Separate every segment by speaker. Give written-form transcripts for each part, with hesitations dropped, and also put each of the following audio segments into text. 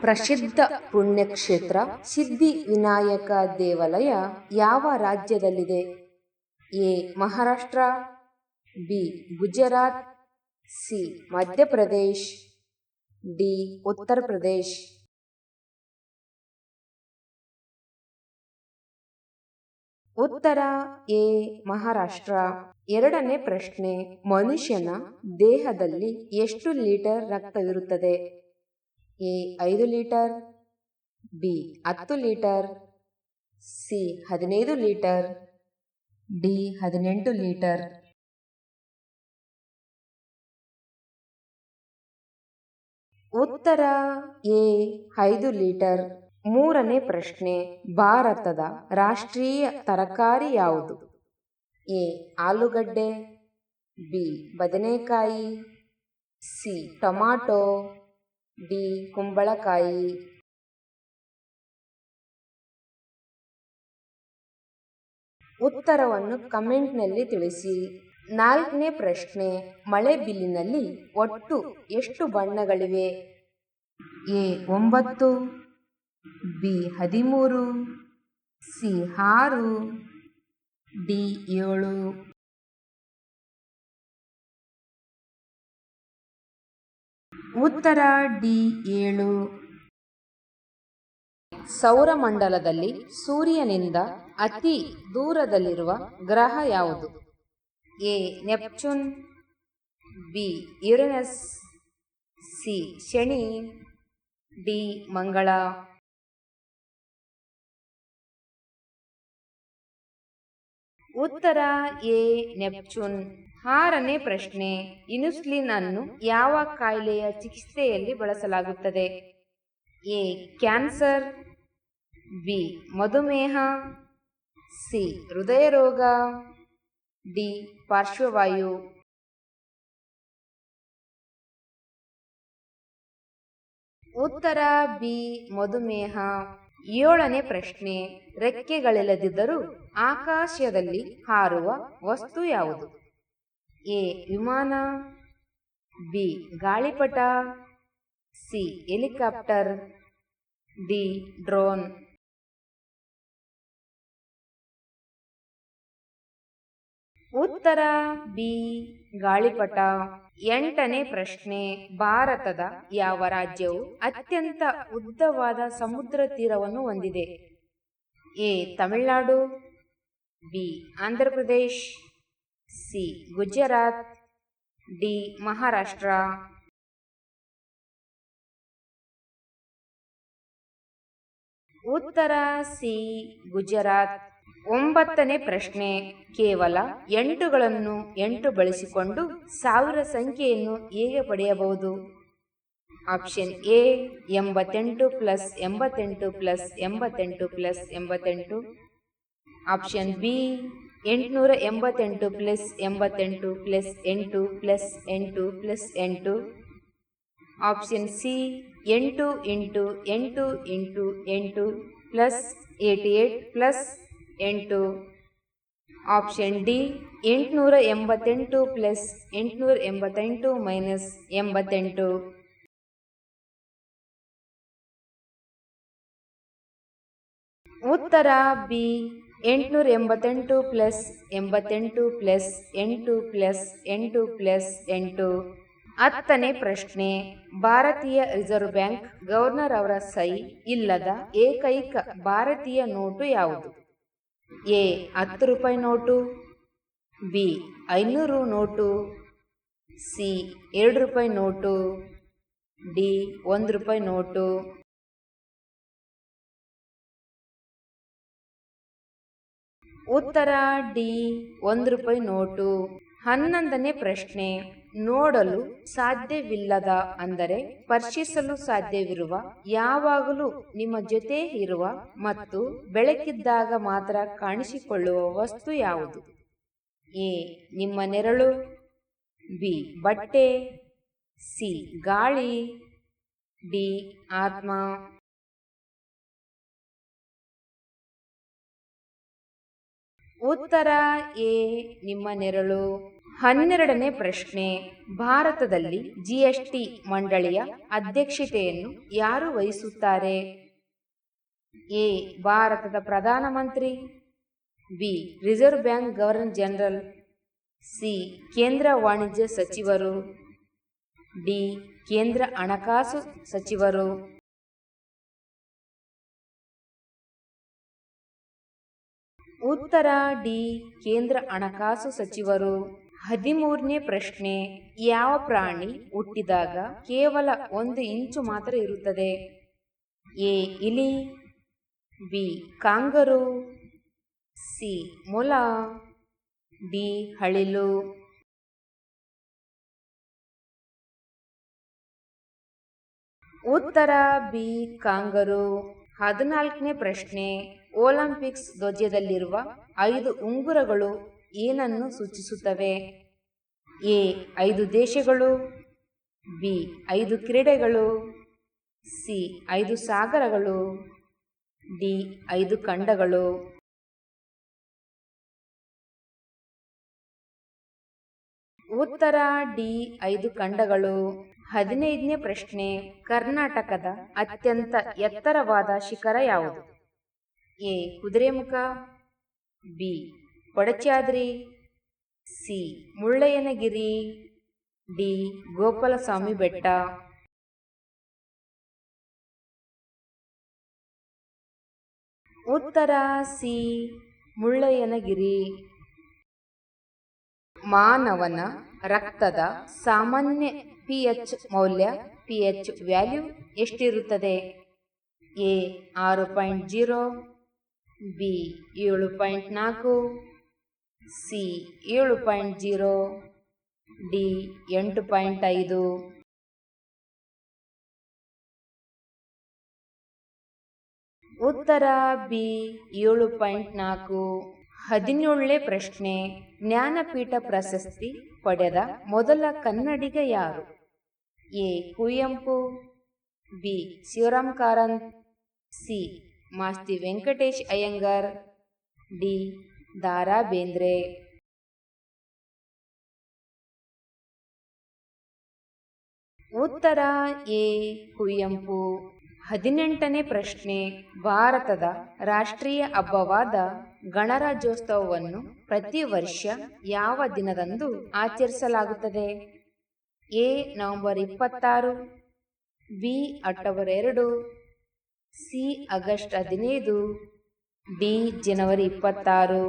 Speaker 1: ಪ್ರಸಿದ್ಧ ಪುಣ್ಯಕ್ಷೇತ್ರ ಸಿದ್ಧಿವಿನಾಯಕ ದೇವಾಲಯ ಯಾವ ರಾಜ್ಯದಲ್ಲಿದೆ? A. Maharashtra, B. Gujarat, C. Madhya Pradesh, D. Uttar Pradesh. ಉತ್ತರ ಎ. ಮಹಾರಾಷ್ಟ್ರ. ಎರಡನೇ ಪ್ರಶ್ನೆ, ಮನುಷ್ಯನ ದೇಹದಲ್ಲಿ ಎಷ್ಟು ಲೀಟರ್ ರಕ್ತವಿರುತ್ತದೆ? A. 5 litre, B. 10 litre, C. 15 litre, D. 18 litre. ಉತ್ತರ ಎ. 5 ಲೀಟರ್. ಮೂರನೇ ಪ್ರಶ್ನೆ, ಭಾರತದ ರಾಷ್ಟ್ರೀಯ ತರಕಾರಿ ಯಾವುದು? ಎ. ಆಲೂಗಡ್ಡೆ, ಬಿ. ಬದನೆಕಾಯಿ, ಸಿ. Tomato, D. ಕುಂಬಳಕಾಯಿ. ಉತ್ತರವನ್ನು ಕಮೆಂಟ್ನಲ್ಲಿ ತಿಳಿಸಿ. ನಾಲ್ಕನೇ ಪ್ರಶ್ನೆ, ಮಳೆಬಿಲ್ಲಿನಲ್ಲಿ ಒಟ್ಟು ಎಷ್ಟು ಬಣ್ಣಗಳಿವೆ? ಎ. 9, ಬಿ. 13, ಸಿ. 6, ಡಿ. 7. ಉತ್ತರ ಡಿ. 7. ಸೌರಮಂಡಲದಲ್ಲಿ ಸೂರ್ಯನಿಂದ ಅತಿ ದೂರದಲ್ಲಿರುವ ಗ್ರಹ ಯಾವುದು? A. Neptune, B. Uranus, C. Shani, D. ಮಂಗಳ. ಉತ್ತರ ಎ. ನೆಪ್ಚೂನ್. ಆರನೇ ಪ್ರಶ್ನೆ, ಇನ್ಸುಲಿನ್ ಅನ್ನು ಯಾವ ಕಾಯಿಲೆಯ ಚಿಕಿತ್ಸೆಯಲ್ಲಿ ಬಳಸಲಾಗುತ್ತದೆ? ಎ. Cancer, B. ಮಧುಮೇಹ, ಸಿ. ಹೃದಯ ರೋಗ, ಡಿ. ಪಾರ್ಶ್ವವಾಯು. ಉತ್ತರ ಬಿ. ಮಧುಮೇಹ. ಏಳನೇ ಪ್ರಶ್ನೆ, ರೆಕ್ಕೆಗಳಿಲ್ಲದಿದ್ದರೂ ಆಕಾಶದಲ್ಲಿ ಹಾರುವ ವಸ್ತು ಯಾವುದು? ಎ. ವಿಮಾನ, ಬಿ. ಗಾಳಿಪಟ, ಸಿ. Helicopter, D. ಡ್ರೋನ್. ಉತ್ತರ ಬಿ. ಗಾಳಿಪಟ. ಎಂಟನೇ ಪ್ರಶ್ನೆ, ಭಾರತದ ಯಾವ ರಾಜ್ಯವು ಅತ್ಯಂತ ಉದ್ದವಾದ ಸಮುದ್ರ ತೀರವನ್ನು ಹೊಂದಿದೆ? A. Tamil Nadu, B. Andhra Pradesh, C. Gujarat, D. Maharashtra. ಉತ್ತರ ಸಿ. ಗುಜರಾತ್. ಒಂಬತ್ತನೇ ಪ್ರಶ್ನೆ, ಕೇವಲ 8ಗಳನ್ನು 8 ಬಳಸಿಕೊಂಡು 1000 ಸಂಖ್ಯೆಯನ್ನು ಹೇಗೆ ಪಡೆಯಬಹುದು? Option A. 88 plus 88 plus 88 plus 88, option B. 888 plus 88 plus 8 plus 8 plus 8, option C. 8 into 8 into 8 plus 88 plus 8, option D. 888 plus 888 minus 88. ಉತ್ತರ B. 888 plus 88 plus 8 plus 8 plus 8. ಹತ್ತನೇ ಪ್ರಶ್ನೆ, ಭಾರತೀಯ ರಿಸರ್ವ್ ಬ್ಯಾಂಕ್ ಗವರ್ನರ್ ಅವರ ಸಹಿ ಇಲ್ಲದ ಏಕೈಕ ಭಾರತೀಯ ನೋಟು ಯಾವುದು? ಎ. 10 ರೂಪಾಯಿ ನೋಟು, ಬಿ. 500 note, C. 2 ರೂಪಾಯಿ ನೋಟು, ಡಿ. 1 ರೂಪಾಯಿ ನೋಟು. ಉತ್ತರ ಡಿ. 1 ರೂಪಾಯಿ ನೋಟು. 11ನೇ ಪ್ರಶ್ನೆ, ನೋಡಲು ಸಾಧ್ಯವಿಲ್ಲದ ಅಂದರೆ ಸ್ಪರ್ಶಿಸಲು ಸಾಧ್ಯವಿರುವ, ಯಾವಾಗಲೂ ನಿಮ್ಮ ಜೊತೆ ಇರುವ ಮತ್ತು ಬೆಳಕಿದ್ದಾಗ ಮಾತ್ರ ಕಾಣಿಸಿಕೊಳ್ಳುವ ವಸ್ತು ಯಾವುದು? ಎ. ನಿಮ್ಮ ನೆರಳು, ಬಿ. ಬಟ್ಟೆ, ಸಿ. ಗಾಳಿ, ಡಿ. ಆತ್ಮ. ಉತ್ತರ ಎ. ನಿಮ್ಮ ನೆರಳು. 12ನೇ ಪ್ರಶ್ನೆ, ಭಾರತದಲ್ಲಿ ಜಿಎಸ್ಟಿ ಮಂಡಳಿಯ ಅಧ್ಯಕ್ಷತೆಯನ್ನು ಯಾರು ವಹಿಸುತ್ತಾರೆ? ಎ. ಭಾರತದ ಪ್ರಧಾನಮಂತ್ರಿ, B. Reserve bank governor general, C. ಕೇಂದ್ರ ವಾಣಿಜ್ಯ ಸಚಿವರು, ಡಿ. ಕೇಂದ್ರ ಹಣಕಾಸು ಸಚಿವರು. ಉತ್ತರ ಡಿ. ಕೇಂದ್ರ ಹಣಕಾಸು ಸಚಿವರು. 13ನೇ ಪ್ರಶ್ನೆ, ಯಾವ ಪ್ರಾಣಿ ಹುಟ್ಟಿದಾಗ ಕೇವಲ 1 ಇಂಚು ಮಾತ್ರ ಇರುತ್ತದೆ? ಎ. ಇಲಿ, ಬಿ. Kangaroo, C. ಮೊಲ, ಡಿ. ಅಳಿಲು. ಉತ್ತರ ಬಿ. ಕಾಂಗರೂ. 14ನೇ ಪ್ರಶ್ನೆ, ಒಲಿಂಪಿಕ್ಸ್ ಧ್ವಜದಲ್ಲಿರುವ 5 ಉಂಗುರಗಳು ಏನನ್ನು ಸೂಚಿಸುತ್ತವೆ? ಎ. 5 ದೇಶಗಳು, ಬಿ. 5 ಕ್ರೀಡೆಗಳು, ಸಿ. 5 ಸಾಗರಗಳು, ಡಿ. 5 ಖಂಡಗಳು. ಉತ್ತರ ಡಿ. 5 ಖಂಡಗಳು. 15ನೇ ಪ್ರಶ್ನೆ, ಕರ್ನಾಟಕದ ಅತ್ಯಂತ ಎತ್ತರವಾದ ಶಿಖರ ಯಾವುದು? A. Kudremukh, B. Kodachadri, C. Mullayanagiri, D. Gopalaswamy ಬೆಟ್ಟ. ಉತ್ತರ ಸಿ. ಮುಳ್ಳಯ್ಯನಗಿರಿ. ಮಾನವನ ರಕ್ತದ ಸಾಮಾನ್ಯ pH ಮೌಲ್ಯ pH ವ್ಯಾಲ್ಯೂ ಎಷ್ಟಿರುತ್ತದೆ? ಎ. 6.0, ಬಿ. 7.4, ಸಿ. 7.0, ಡಿ. 8.5. ಉತ್ತರ ಬಿ. 7.4. 17ನೇ ಪ್ರಶ್ನೆ, ಜ್ಞಾನಪೀಠ ಪ್ರಶಸ್ತಿ ಪಡೆದ ಮೊದಲ ಕನ್ನಡಿಗ ಯಾರು? A. Kuvempu, B. Shivaram Karanth, C. Masti Venkatesh Iyengar, D. ದಾರಾ ಬೇಂದ್ರೆ. ಉತ್ತರ ಎ. ಕುವೆಂಪು. 18ನೇ ಪ್ರಶ್ನೆ, ಭಾರತದ ರಾಷ್ಟ್ರೀಯ ಹಬ್ಬವಾದ ಗಣರಾಜ್ಯೋತ್ಸವವನ್ನು ಪ್ರತಿ ವರ್ಷ ಯಾವ ದಿನದಂದು ಆಚರಿಸಲಾಗುತ್ತದೆ? A. November 26, B. October 2, C. August 15, D. ಜನವರಿ 26.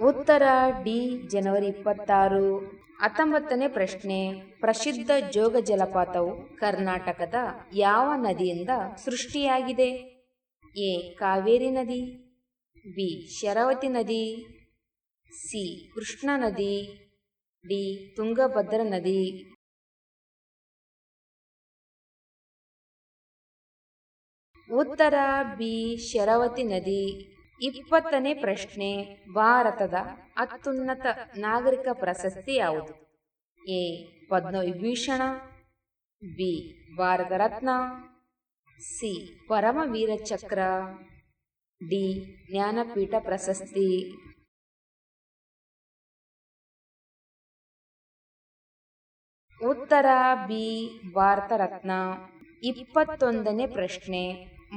Speaker 1: ಉತ್ತರ ಡಿ. ಜನವರಿ 26. 19ನೇ ಪ್ರಶ್ನೆ, ಪ್ರಸಿದ್ಧ ಜೋಗ ಜಲಪಾತವು ಕರ್ನಾಟಕದ ಯಾವ ನದಿಯಿಂದ ಸೃಷ್ಟಿಯಾಗಿದೆ? ಎ. ಕಾವೇರಿ ನದಿ, ಬಿ. ಶರಾವತಿ ನದಿ, ಸಿ. ಕೃಷ್ಣಾ ನದಿ, ಡಿ. ತುಂಗಭದ್ರಾ ನದಿ. ಉತ್ತರ ಬಿ. ಶರಾವತಿ ನದಿ. 20ನೇ ಪ್ರಶ್ನೆ, ಭಾರತದ ಅತ್ಯುನ್ನತ ನಾಗರಿಕ ಪ್ರಶಸ್ತಿ ಯಾವುದು? A. Padma Vibhushan, B. Bharat Ratna, C. Param Vir Chakra, D. Jnanpith ಪ್ರಶಸ್ತಿ. ಉತ್ತರ ಬಿ. ಭಾರತ ರತ್ನ. 21ನೇ ಪ್ರಶ್ನೆ,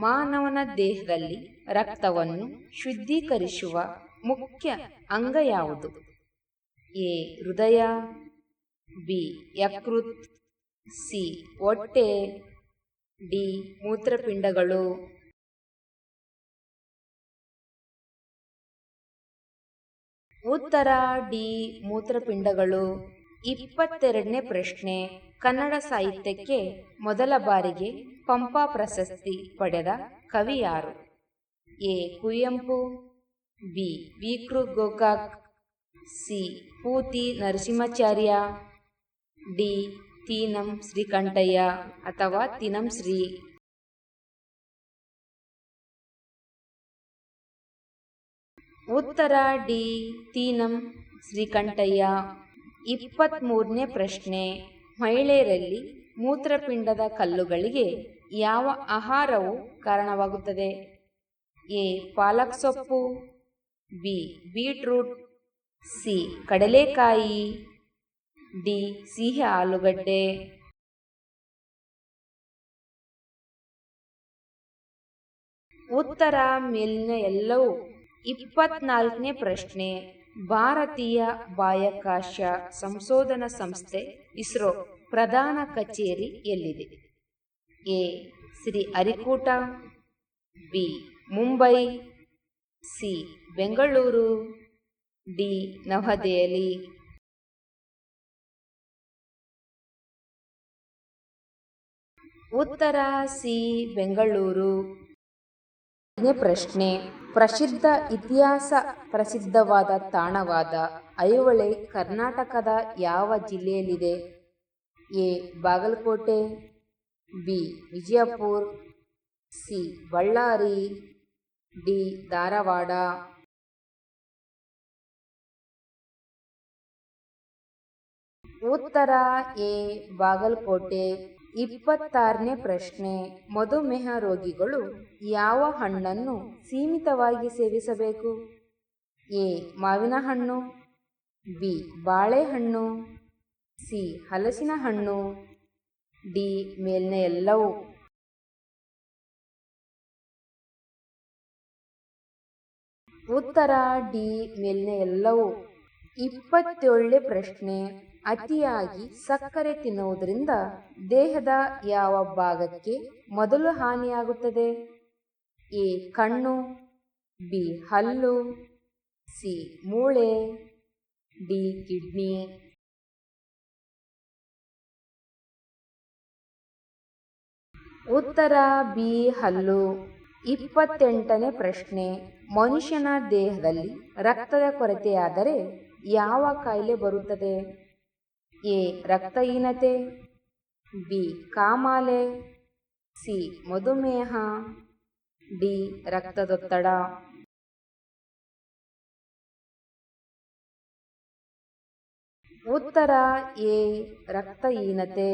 Speaker 1: ಮಾನವನ ದೇಹದಲ್ಲಿ ರಕ್ತವನ್ನು ಶುದ್ಧೀಕರಿಸುವ ಮುಖ್ಯ ಅಂಗ ಯಾವುದು? ಎ. ಹೃದಯ, ಬಿ. ಯಕೃತ್, ಸಿ. ಹೊಟ್ಟೆ, ಡಿ. ಮೂತ್ರಪಿಂಡಗಳು. ಉತ್ತರ ಡಿ. ಮೂತ್ರಪಿಂಡಗಳು. 22ನೇ ಪ್ರಶ್ನೆ, ಕನ್ನಡ ಸಾಹಿತ್ಯಕ್ಕೆ ಮೊದಲ ಬಾರಿಗೆ ಪಂಪ ಪ್ರಶಸ್ತಿ ಪಡೆದ ಕವಿ ಯಾರು? A. Kuvempu, B. V. K. Gokak, C. Puti Narasimhachar, D. Tinam Srikantaiah ಅಥವಾ ತೀನಂ ಶ್ರೀ. ಉತ್ತರ ಡಿ. ತೀನಂ ಶ್ರೀಕಂಠಯ್ಯ. 23ನೇ ಪ್ರಶ್ನೆ, ಮಹಿಳೆಯರಲ್ಲಿ ಮೂತ್ರಪಿಂಡದ ಕಲ್ಲುಗಳಿಗೆ ಯಾವ ಆಹಾರವು ಕಾರಣವಾಗುತ್ತದೆ? ಎ ಪಾಲಕ್ ಸೊಪ್ಪು, ಬಿ ಬೀಟ್ರೂಟ್, ಸಿ ಕಡಲೆಕಾಯಿ, ಡಿ ಸಿಹಿ ಆಲೂಗಡ್ಡೆ. ಉತ್ತರ ಮೇಲಿನ ಎಲ್ಲವೂ. 24ನೇ ಪ್ರಶ್ನೆ. ಭಾರತೀಯ ಬಾಹ್ಯಾಕಾಶ ಸಂಶೋಧನಾ ಸಂಸ್ಥೆ ಇಸ್ರೋ ಪ್ರಧಾನ ಕಚೇರಿ ಎಲ್ಲಿದೆ? A Sriharikota, B Mumbai, C Bengaluru, D New Delhi. ಉತ್ತರ ಸಿ ಬೆಂಗಳೂರು. ಪ್ರಶ್ನೆ. ಪ್ರಸಿದ್ಧ ಇತಿಹಾಸ ಪ್ರಸಿದ್ಧವಾದ ತಾಣವಾದ ಐಹೊಳೆ ಕರ್ನಾಟಕದ ಯಾವ ಜಿಲ್ಲೆಯಲ್ಲಿದೆ? A Bagalkot, B Vijayapura, C Ballari, D Dharwad. ಉತ್ತರ ಎ ಬಾಗಲಕೋಟೆ. 26ನೇ ಪ್ರಶ್ನೆ. ಮಧುಮೇಹ ರೋಗಿಗಳು ಯಾವ ಹಣ್ಣನ್ನು ಸೀಮಿತವಾಗಿ ಸೇವಿಸಬೇಕು? ಎ ಮಾವಿನ ಹಣ್ಣು, ಬಿ ಬಾಳೆಹಣ್ಣು, ಸಿ ಹಲಸಿನ ಹಣ್ಣು, ಡಿ ಮೇಲಿನ ಎಲ್ಲವೂ. ಉತ್ತರ ಡಿ ಮೇಲಿನ ಎಲ್ಲವೂ. 27ನೇ ಪ್ರಶ್ನೆ. ಅತಿಯಾಗಿ ಸಕ್ಕರೆ ತಿನ್ನುವುದರಿಂದ ದೇಹದ ಯಾವ ಭಾಗಕ್ಕೆ ಮೊದಲು ಹಾನಿಯಾಗುತ್ತದೆ? ಎ ಕಣ್ಣು, ಬಿ ಹಲ್ಲು, ಸಿ ಮೂಳೆ, ಡಿ ಕಿಡ್ನಿ. ಉತ್ತರ ಬಿ ಹಲ್ಲು. 28ನೇ ಪ್ರಶ್ನೆ. ಮನುಷ್ಯನ ದೇಹದಲ್ಲಿ ರಕ್ತದ ಕೊರತೆಯಾದರೆ ಯಾವ ಕಾಯಿಲೆ ಬರುತ್ತದೆ? ಎ ರಕ್ತಹೀನತೆ, ಬಿ ಕಾಮಾಲೆ, ಸಿ ಮಧುಮೇಹ, ಡಿ ರಕ್ತದೊತ್ತಡ. ಉತ್ತರ ಎ ರಕ್ತಹೀನತೆ.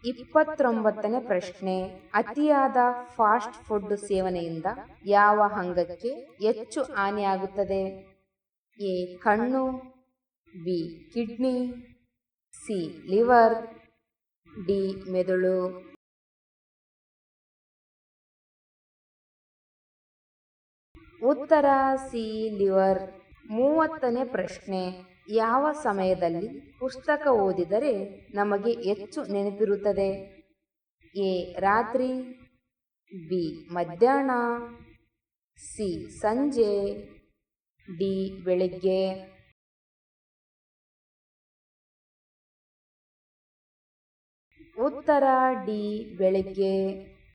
Speaker 1: 29ನೇ ಪ್ರಶ್ನೆ. ಅತಿಯಾದ ಫಾಸ್ಟ್ ಫುಡ್ ಸೇವನೆಯಿಂದ ಯಾವ ಅಂಗಕ್ಕೆ ಹೆಚ್ಚು ಹಾನಿಯಾಗುತ್ತದೆ? ಎ ಕಣ್ಣು, B kidney, C liver, D ಮೆದುಳು. ಉತ್ತರ ಸಿ ಲಿವರ್. 30ನೇ ಪ್ರಶ್ನೆ. ಯಾವ ಸಮಯದಲ್ಲಿ ಪುಸ್ತಕ ಓದಿದರೆ ನಮಗೆ ಹೆಚ್ಚು ನೆನಪಿರುತ್ತದೆ? ಎ ರಾತ್ರಿ, ಬಿ ಮಧ್ಯಾಹ್ನ, ಸಿ ಸಂಜೆ, ಡಿ ಬೆಳಿಗ್ಗೆ. ಉತ್ತರ ಡಿ ಬೆಳಿಗ್ಗೆ.